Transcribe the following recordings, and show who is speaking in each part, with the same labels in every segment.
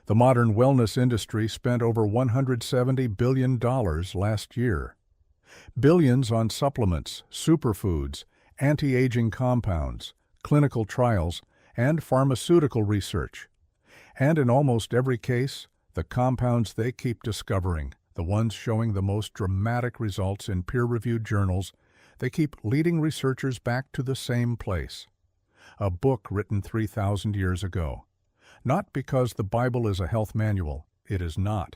Speaker 1: The modern wellness industry spent over $170 billion last year. Billions on supplements, superfoods, anti-aging compounds, clinical trials, and pharmaceutical research. And in almost every case, the compounds they keep discovering, the ones showing the most dramatic results in peer-reviewed journals, they keep leading researchers back to the same place. A book written 3,000 years ago. Not because the Bible is a health manual, it is not.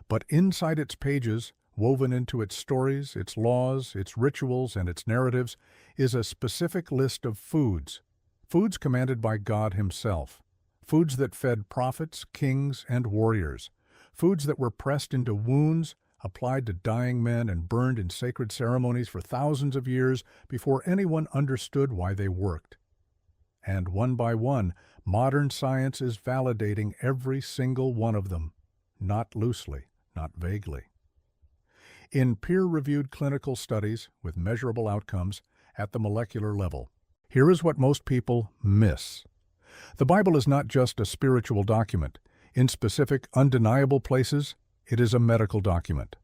Speaker 1: But inside its pages, woven into its stories, its laws, its rituals, and its narratives, is a specific list of foods. Foods commanded by God Himself. Foods that fed prophets, kings, and warriors. Foods that were pressed into wounds, applied to dying men, and burned in sacred ceremonies for thousands of years before anyone understood why they worked. And one by one, modern science is validating every single one of them, not loosely, not vaguely. In peer-reviewed clinical studies with measurable outcomes at the molecular level, here is what most people miss. The Bible is not just a spiritual document. In specific, undeniable places, it is a medical document.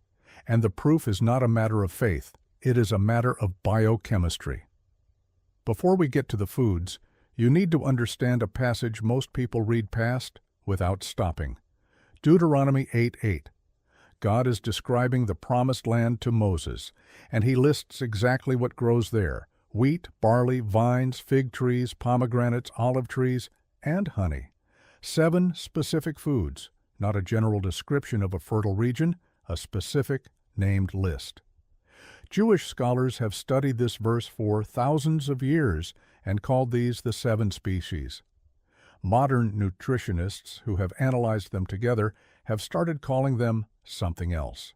Speaker 1: And the proof is not a matter of faith, it is a matter of biochemistry. Before we get to the foods, you need to understand a passage most people read past without stopping. Deuteronomy 8:8. God is describing the promised land to Moses, and He lists exactly what grows there: wheat, barley, vines, fig trees, pomegranates, olive trees, and honey. 7 specific foods, not a general description of a fertile region, a specific named list. Jewish scholars have studied this verse for thousands of years and called these the 7 species. Modern nutritionists who have analyzed them together have started calling them something else.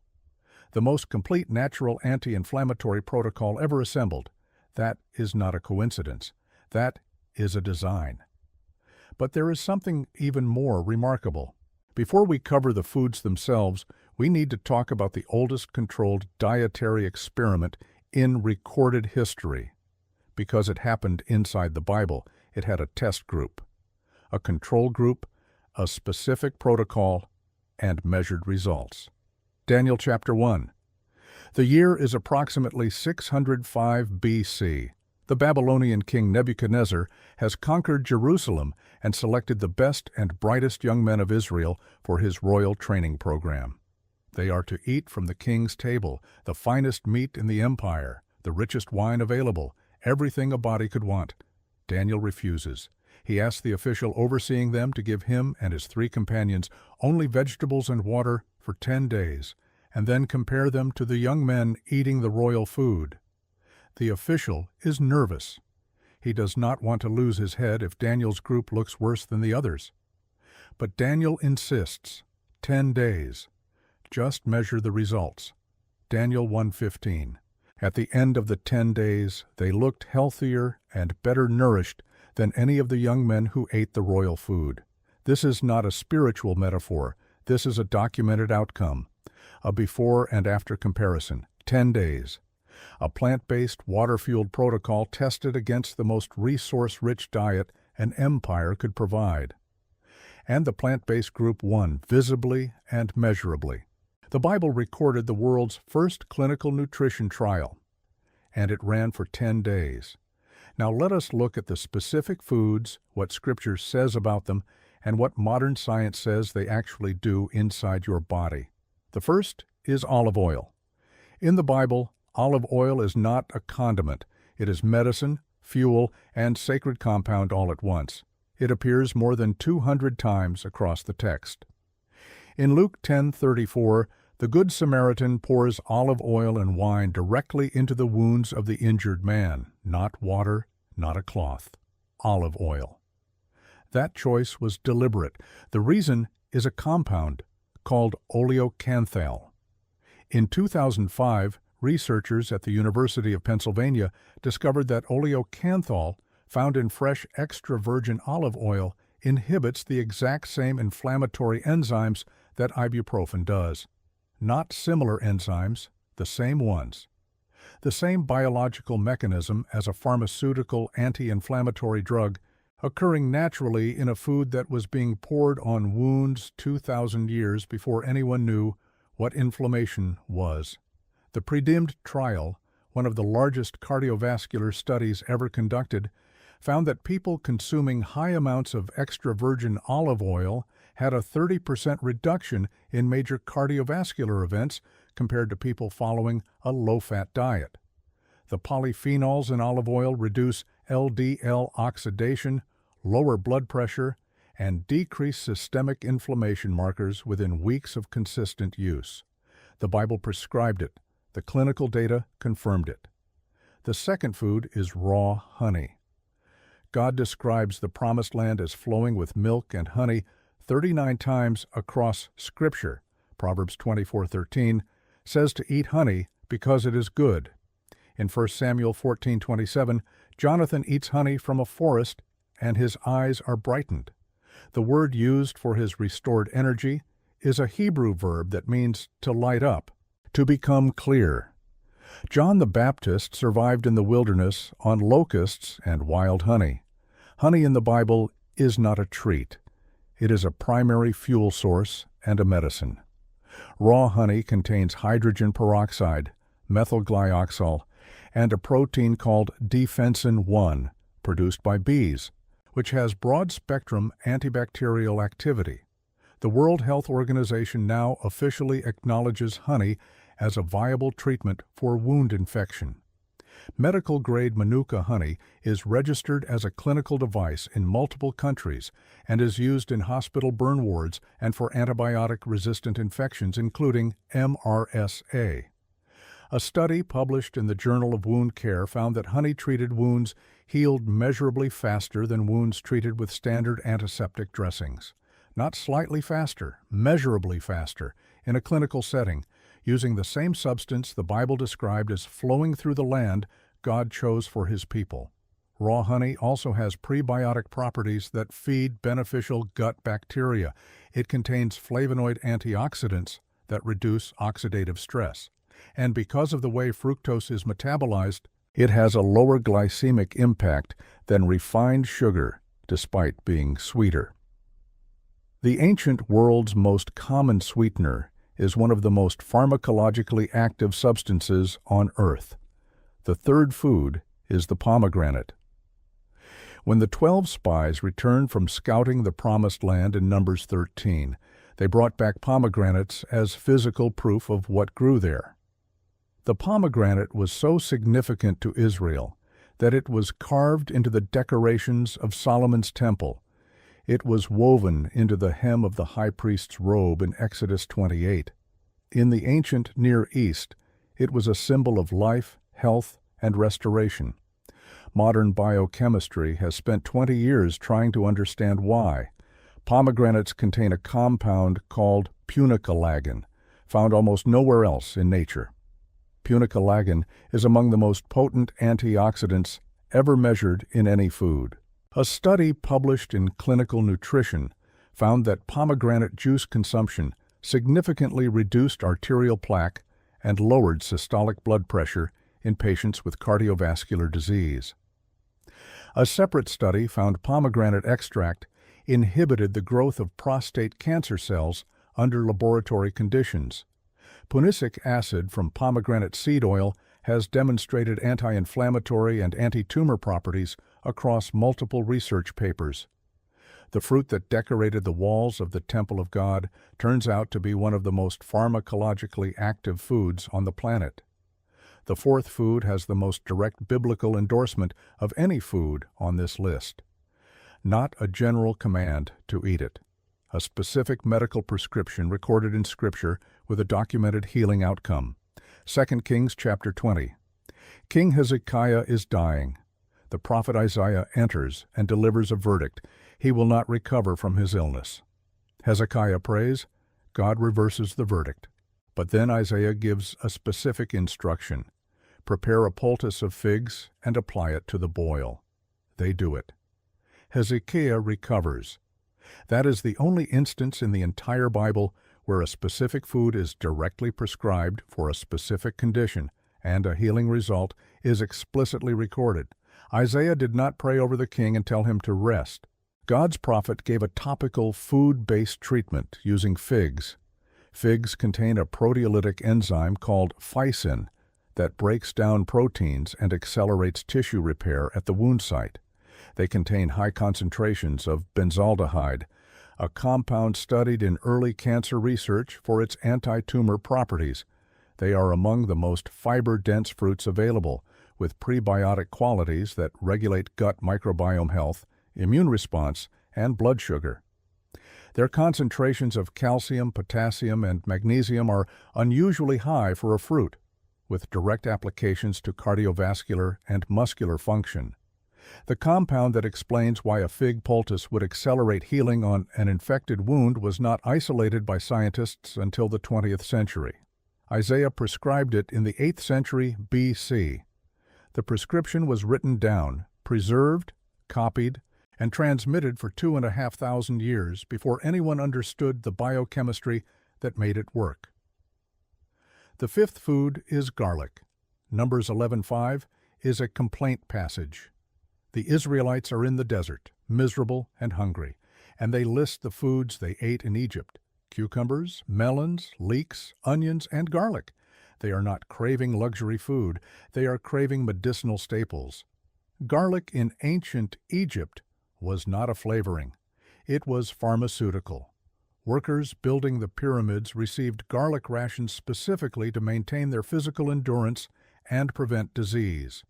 Speaker 1: The most complete natural anti-inflammatory protocol ever assembled. That is not a coincidence. That is a design. But there is something even more remarkable. Before we cover the foods themselves, we need to talk about the oldest controlled dietary experiment in recorded history. Because it happened inside the Bible, it had a test group, a control group, a specific protocol, and measured results. Daniel chapter 1. The year is approximately 605 BC. The Babylonian king Nebuchadnezzar has conquered Jerusalem and selected the best and brightest young men of Israel for his royal training program. They are to eat from the king's table, the finest meat in the empire, the richest wine available, everything a body could want. Daniel refuses. He asks the official overseeing them to give him and his 3 companions only vegetables and water for 10 days, and then compare them to the young men eating the royal food. The official is nervous. He does not want to lose his head if Daniel's group looks worse than the others. But Daniel insists. 10 days. Just measure the results. Daniel 1:15. At the end of the 10 days, they looked healthier and better nourished than any of the young men who ate the royal food. This is not a spiritual metaphor. This is a documented outcome. A before and after comparison. 10 days. A plant-based, water-fueled protocol tested against the most resource-rich diet an empire could provide. And the plant-based group won visibly and measurably. The Bible recorded the world's first clinical nutrition trial, and it ran for 10 days. Now let us look at the specific foods, what Scripture says about them, and what modern science says they actually do inside your body. The first is olive oil. In the Bible, olive oil is not a condiment. It is medicine, fuel, and sacred compound all at once. It appears more than 200 times across the text. In Luke 10:34, the Good Samaritan pours olive oil and wine directly into the wounds of the injured man, not water, not a cloth. Olive oil. That choice was deliberate. The reason is a compound called oleocanthal. In 2005, researchers at the University of Pennsylvania discovered that oleocanthal, found in fresh extra virgin olive oil, inhibits the exact same inflammatory enzymes that ibuprofen does. Not similar enzymes, the same ones. The same biological mechanism as a pharmaceutical anti-inflammatory drug, occurring naturally in a food that was being poured on wounds 2,000 years before anyone knew what inflammation was. The predimmed trial, one of the largest cardiovascular studies ever conducted, found that people consuming high amounts of extra virgin olive oil had a 30% reduction in major cardiovascular events compared to people following a low-fat diet. The polyphenols in olive oil reduce LDL oxidation, lower blood pressure, and decrease systemic inflammation markers within weeks of consistent use. The Bible prescribed it. The clinical data confirmed it. The second food is raw honey. God describes the Promised Land as flowing with milk and honey 39 times across Scripture. Proverbs 24:13 says to eat honey because it is good. In 1 Samuel 14:27, Jonathan eats honey from a forest and his eyes are brightened. The word used for his restored energy is a Hebrew verb that means to light up, to become clear. John the Baptist survived in the wilderness on locusts and wild honey. Honey in the Bible is not a treat. It is a primary fuel source and a medicine. Raw honey contains hydrogen peroxide, methyl glyoxal, and a protein called defensin-1, produced by bees, which has broad-spectrum antibacterial activity. The World Health Organization now officially acknowledges honey as a viable treatment for wound infection. Medical-grade Manuka honey is registered as a clinical device in multiple countries and is used in hospital burn wards and for antibiotic-resistant infections, including MRSA. A study published in the Journal of Wound Care found that honey-treated wounds healed measurably faster than wounds treated with standard antiseptic dressings. Not slightly faster, measurably faster, in a clinical setting, using the same substance the Bible described as flowing through the land God chose for His people. Raw honey also has prebiotic properties that feed beneficial gut bacteria. It contains flavonoid antioxidants that reduce oxidative stress. And because of the way fructose is metabolized, it has a lower glycemic impact than refined sugar, despite being sweeter. The ancient world's most common sweetener is one of the most pharmacologically active substances on Earth. The third food is the pomegranate. When the 12 spies returned from scouting the Promised Land in Numbers 13, they brought back pomegranates as physical proof of what grew there. The pomegranate was so significant to Israel that it was carved into the decorations of Solomon's temple. It was woven into the hem of the high priest's robe in Exodus 28. In the ancient Near East, it was a symbol of life, health, and restoration. Modern biochemistry has spent 20 years trying to understand why. Pomegranates contain a compound called punicalagin, found almost nowhere else in nature. Punicalagin is among the most potent antioxidants ever measured in any food. A study published in Clinical Nutrition found that pomegranate juice consumption significantly reduced arterial plaque and lowered systolic blood pressure in patients with cardiovascular disease. A separate study found pomegranate extract inhibited the growth of prostate cancer cells under laboratory conditions. Punicic acid from pomegranate seed oil has demonstrated anti-inflammatory and anti-tumor properties across multiple research papers. The fruit that decorated the walls of the Temple of God turns out to be one of the most pharmacologically active foods on the planet. The fourth food has the most direct biblical endorsement of any food on this list. Not a general command to eat it. A specific medical prescription recorded in Scripture with a documented healing outcome. 2 Kings chapter 20. King Hezekiah is dying. The prophet Isaiah enters and delivers a verdict. He will not recover from his illness. Hezekiah prays. God reverses the verdict. But then Isaiah gives a specific instruction. Prepare a poultice of figs and apply it to the boil. They do it. Hezekiah recovers. That is the only instance in the entire Bible where a specific food is directly prescribed for a specific condition and a healing result is explicitly recorded. Isaiah did not pray over the king and tell him to rest. God's prophet gave a topical food-based treatment using figs. Figs contain a proteolytic enzyme called phycin that breaks down proteins and accelerates tissue repair at the wound site. They contain high concentrations of benzaldehyde, a compound studied in early cancer research for its anti-tumor properties. They are among the most fiber-dense fruits available, with prebiotic qualities that regulate gut microbiome health, immune response, and blood sugar. Their concentrations of calcium, potassium, and magnesium are unusually high for a fruit, with direct applications to cardiovascular and muscular function. The compound that explains why a fig poultice would accelerate healing on an infected wound was not isolated by scientists until the 20th century. Isaiah prescribed it in the 8th century BC. The prescription was written down, preserved, copied, and transmitted for 2,500 years before anyone understood the biochemistry that made it work. The fifth food is garlic. Numbers 11:5 is a complaint passage. The Israelites are in the desert, miserable and hungry, and they list the foods they ate in Egypt: cucumbers, melons, leeks, onions, and garlic. They are not craving luxury food, they are craving medicinal staples. Garlic in ancient Egypt was not a flavoring. It was pharmaceutical. Workers building the pyramids received garlic rations specifically to maintain their physical endurance and prevent disease.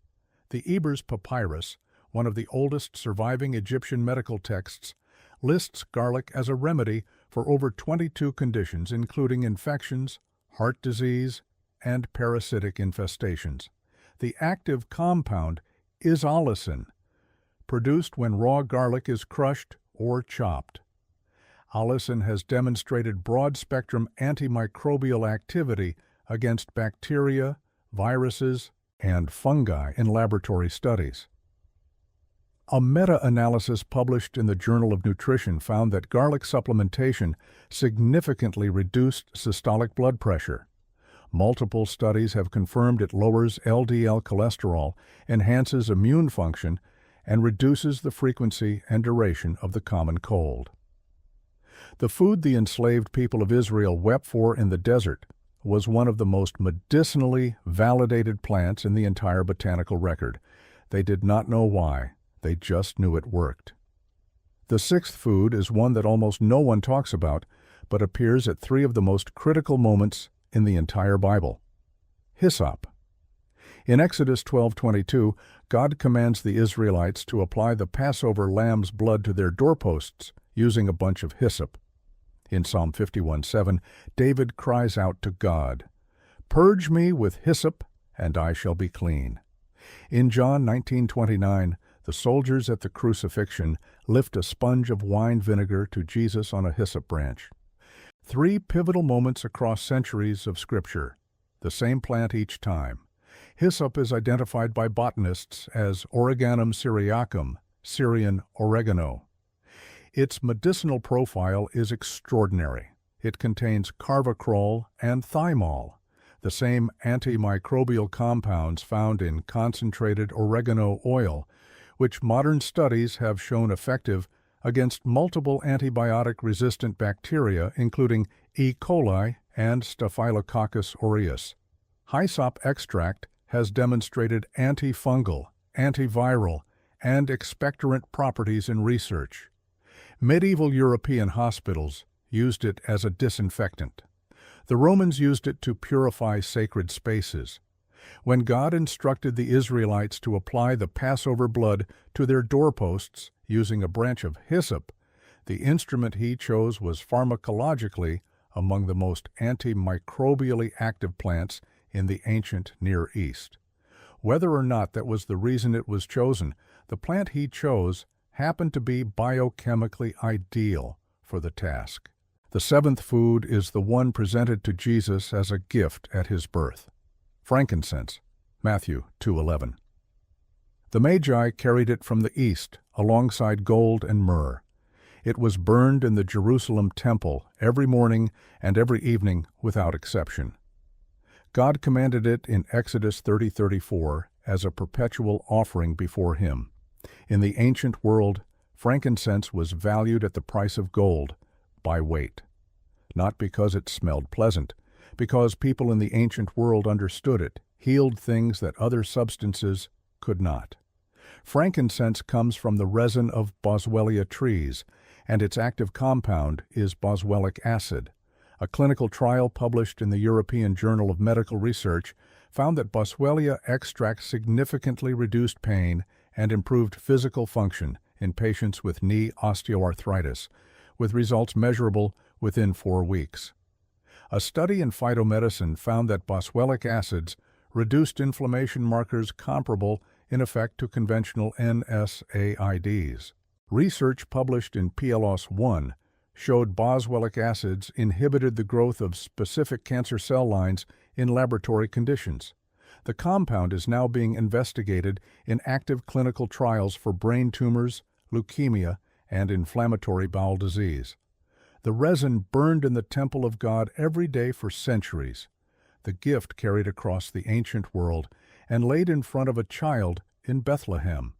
Speaker 1: The Ebers Papyrus, one of the oldest surviving Egyptian medical texts, lists garlic as a remedy for over 22 conditions, including infections, heart disease, and parasitic infestations. The active compound is allicin, produced when raw garlic is crushed or chopped. Allicin has demonstrated broad-spectrum antimicrobial activity against bacteria, viruses, and fungi in laboratory studies. A meta-analysis published in the Journal of Nutrition found that garlic supplementation significantly reduced systolic blood pressure. Multiple studies have confirmed it lowers LDL cholesterol, enhances immune function, and reduces the frequency and duration of the common cold. The food the enslaved people of Israel wept for in the desert was one of the most medicinally validated plants in the entire botanical record. They did not know why, they just knew it worked. The sixth food is one that almost no one talks about, but appears at three of the most critical moments in the entire Bible. Hyssop. In Exodus 12:22, God commands the Israelites to apply the Passover lamb's blood to their doorposts using a bunch of hyssop. In Psalm 51:7, David cries out to God, "Purge me with hyssop, and I shall be clean." In John 19:29, the soldiers at the crucifixion lift a sponge of wine vinegar to Jesus on a hyssop branch. Three pivotal moments across centuries of Scripture, the same plant each time. Hyssop is identified by botanists as Origanum syriacum, Syrian oregano. Its medicinal profile is extraordinary. It contains carvacrol and thymol, the same antimicrobial compounds found in concentrated oregano oil, which modern studies have shown effective against multiple antibiotic-resistant bacteria, including E. coli and Staphylococcus aureus. Hyssop extract has demonstrated antifungal, antiviral, and expectorant properties in research. Medieval European hospitals used it as a disinfectant. The Romans used it to purify sacred spaces. When God instructed the Israelites to apply the Passover blood to their doorposts using a branch of hyssop, the instrument he chose was pharmacologically among the most antimicrobially active plants in the ancient Near East. Whether or not that was the reason it was chosen, the plant he chose happened to be biochemically ideal for the task. The seventh food is the one presented to Jesus as a gift at his birth: frankincense, Matthew 2:11. The Magi carried it from the east alongside gold and myrrh. It was burned in the Jerusalem temple every morning and every evening without exception. God commanded it in Exodus 30:34 as a perpetual offering before him. In the ancient world, frankincense was valued at the price of gold, by weight. Not because it smelled pleasant, because people in the ancient world understood it, healed things that other substances could not. Frankincense comes from the resin of boswellia trees, and its active compound is boswellic acid. A clinical trial published in the European Journal of Medical Research found that boswellia extract significantly reduced pain and improved physical function in patients with knee osteoarthritis, with results measurable within 4 weeks. A study in phytomedicine found that boswellic acids reduced inflammation markers comparable in effect to conventional NSAIDs. Research published in PLOS One showed boswellic acids inhibited the growth of specific cancer cell lines in laboratory conditions. The compound is now being investigated in active clinical trials for brain tumors, leukemia, and inflammatory bowel disease. The resin burned in the temple of God every day for centuries, the gift carried across the ancient world and laid in front of a child in Bethlehem.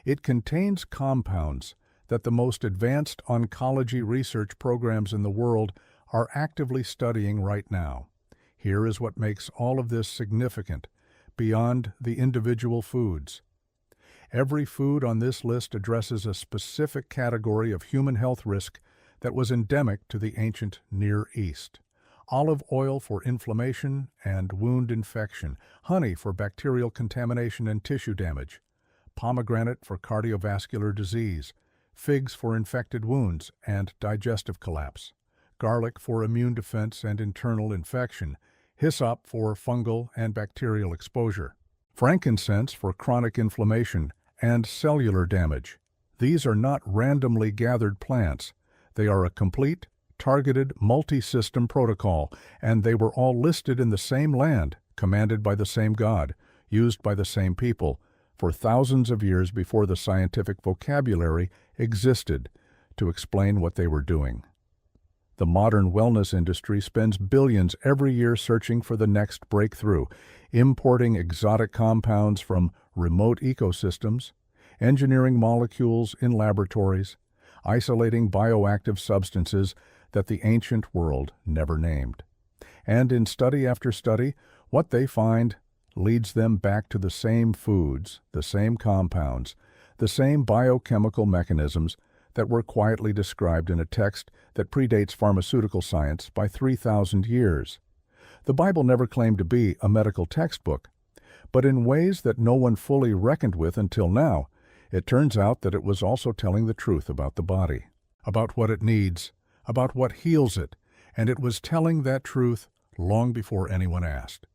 Speaker 1: It contains compounds that the most advanced oncology research programs in the world are actively studying right now. Here is what makes all of this significant, beyond the individual foods. Every food on this list addresses a specific category of human health risk that was endemic to the ancient Near East. Olive oil for inflammation and wound infection, honey for bacterial contamination and tissue damage, pomegranate for cardiovascular disease, figs for infected wounds and digestive collapse, garlic for immune defense and internal infection, hyssop for fungal and bacterial exposure, frankincense for chronic inflammation and cellular damage. These are not randomly gathered plants. They are a complete, targeted, multi-system protocol, and they were all listed in the same land, commanded by the same God, used by the same people, for thousands of years before the scientific vocabulary existed to explain what they were doing. The modern wellness industry spends billions every year searching for the next breakthrough, importing exotic compounds from remote ecosystems, engineering molecules in laboratories, isolating bioactive substances that the ancient world never named. And in study after study, what they find leads them back to the same foods, the same compounds, the same biochemical mechanisms that were quietly described in a text that predates pharmaceutical science by 3,000 years. The Bible never claimed to be a medical textbook, but in ways that no one fully reckoned with until now, it turns out that it was also telling the truth about the body, about what it needs, about what heals it, and it was telling that truth long before anyone asked.